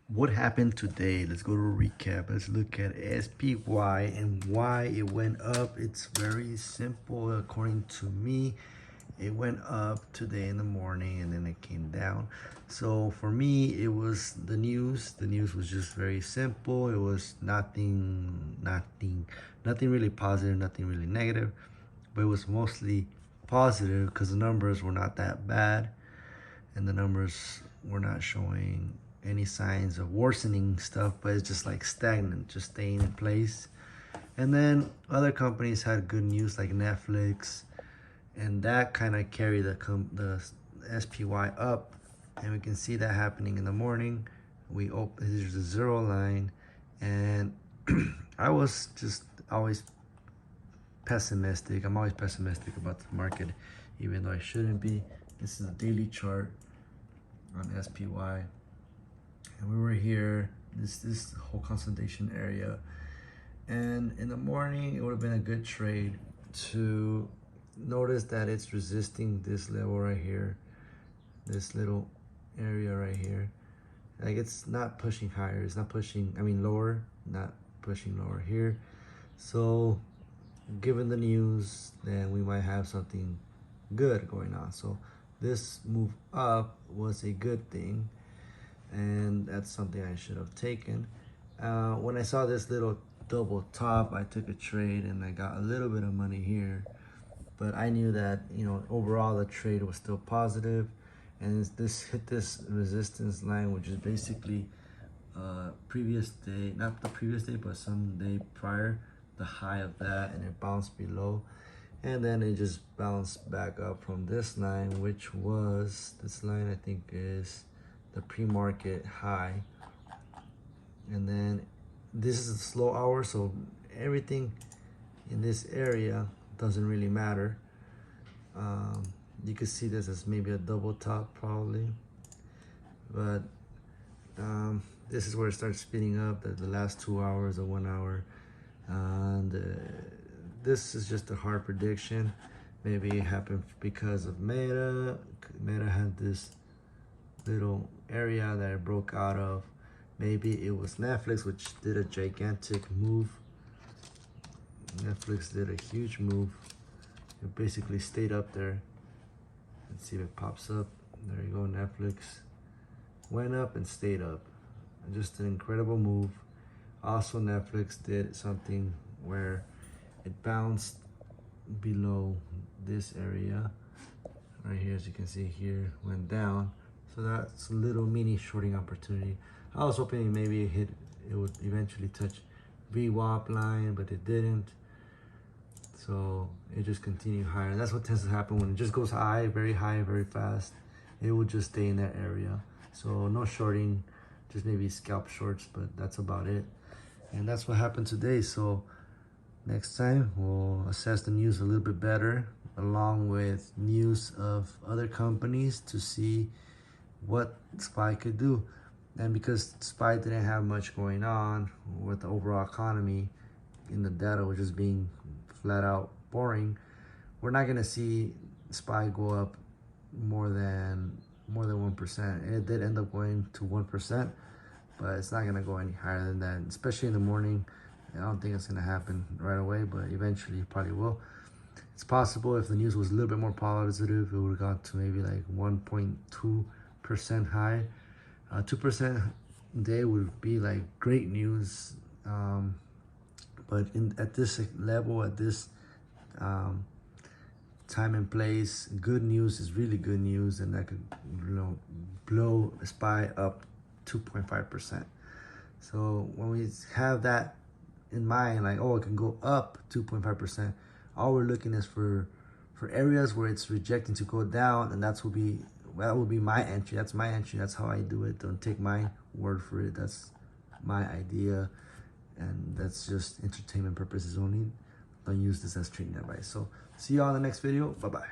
What happened today? Let's go to a recap. Let's look at SPY and why it went up. It's very simple according to me. It went up today in the morning and then it came down. So for me, it was the news. The news was just very simple. It was nothing really positive, nothing really negative, but it was mostly positive because the numbers were not that bad and the numbers were not showing any signs of worsening stuff, but it's just like stagnant, just staying in place. And then other companies had good news like Netflix, and that kind of carried the SPY up. And we can see that happening in the morning. We open, here's the zero line, and I was just always pessimistic. I'm always pessimistic about the market, even though I shouldn't be. This is a daily chart on SPY, and we were here, this whole consolidation area, and in the morning it would have been a good trade to notice that it's resisting this level right here, this little area right here. Like, it's not pushing higher, it's not pushing, I mean lower, not pushing lower here. So given the news, then we might have something good going on. So this move up was a good thing, and that's something I should have taken. When I saw this little double top, I took a trade and I got a little bit of money here, but I knew that, you know, overall the trade was still positive, and this hit this resistance line, which is basically previous day, not the previous day, but some day prior, the high of that, and it bounced below, and then it just bounced back up from this line, which was, this line I think is the pre-market high. And then this is a slow hour, so everything in this area doesn't really matter. You could see this as maybe a double top probably, but this is where it starts speeding up, the last 2 hours or 1 hour. And this is just a hard prediction. Maybe it happened because of Meta. Meta had this little area that it broke out of. Maybe it was Netflix, which did a gigantic move. Netflix did a huge move. It basically stayed up there. Let's see if it pops up. There you go, Netflix. Went up and stayed up. Just an incredible move. Also, Netflix did something where it bounced below this area. Right here, as you can see here, went down. So that's a little mini shorting opportunity. I was hoping maybe it would eventually touch VWAP line, but it didn't. So it just continued higher. And that's what tends to happen when it just goes high, very fast. It will just stay in that area. So no shorting, just maybe scalp shorts, but that's about it. And that's what happened today. So next time we'll assess the news a little bit better, along with news of other companies, to see what SPY could do. And because SPY didn't have much going on with the overall economy, in the data was just being flat out boring, we're not gonna see SPY go up more than 1%. And it did end up going to 1%, but it's not gonna go any higher than that, especially in the morning. I don't think it's gonna happen right away, but eventually it probably will. It's possible if the news was a little bit more positive, it would have got to maybe like 1.2% high. 2% day would be like great news, but at this level, at this time and place, good news is really good news, and that could, you know, blow SPY up 2.5%. So when we have that in mind, like, oh, it can go up 2.5%, all we're looking is for areas where it's rejecting to go down, and that will be my entry. That's my entry. That's how I do it. Don't take my word for it. That's my idea, and that's just entertainment purposes only. Don't use this as trading advice. So see you all in the next video. Bye bye.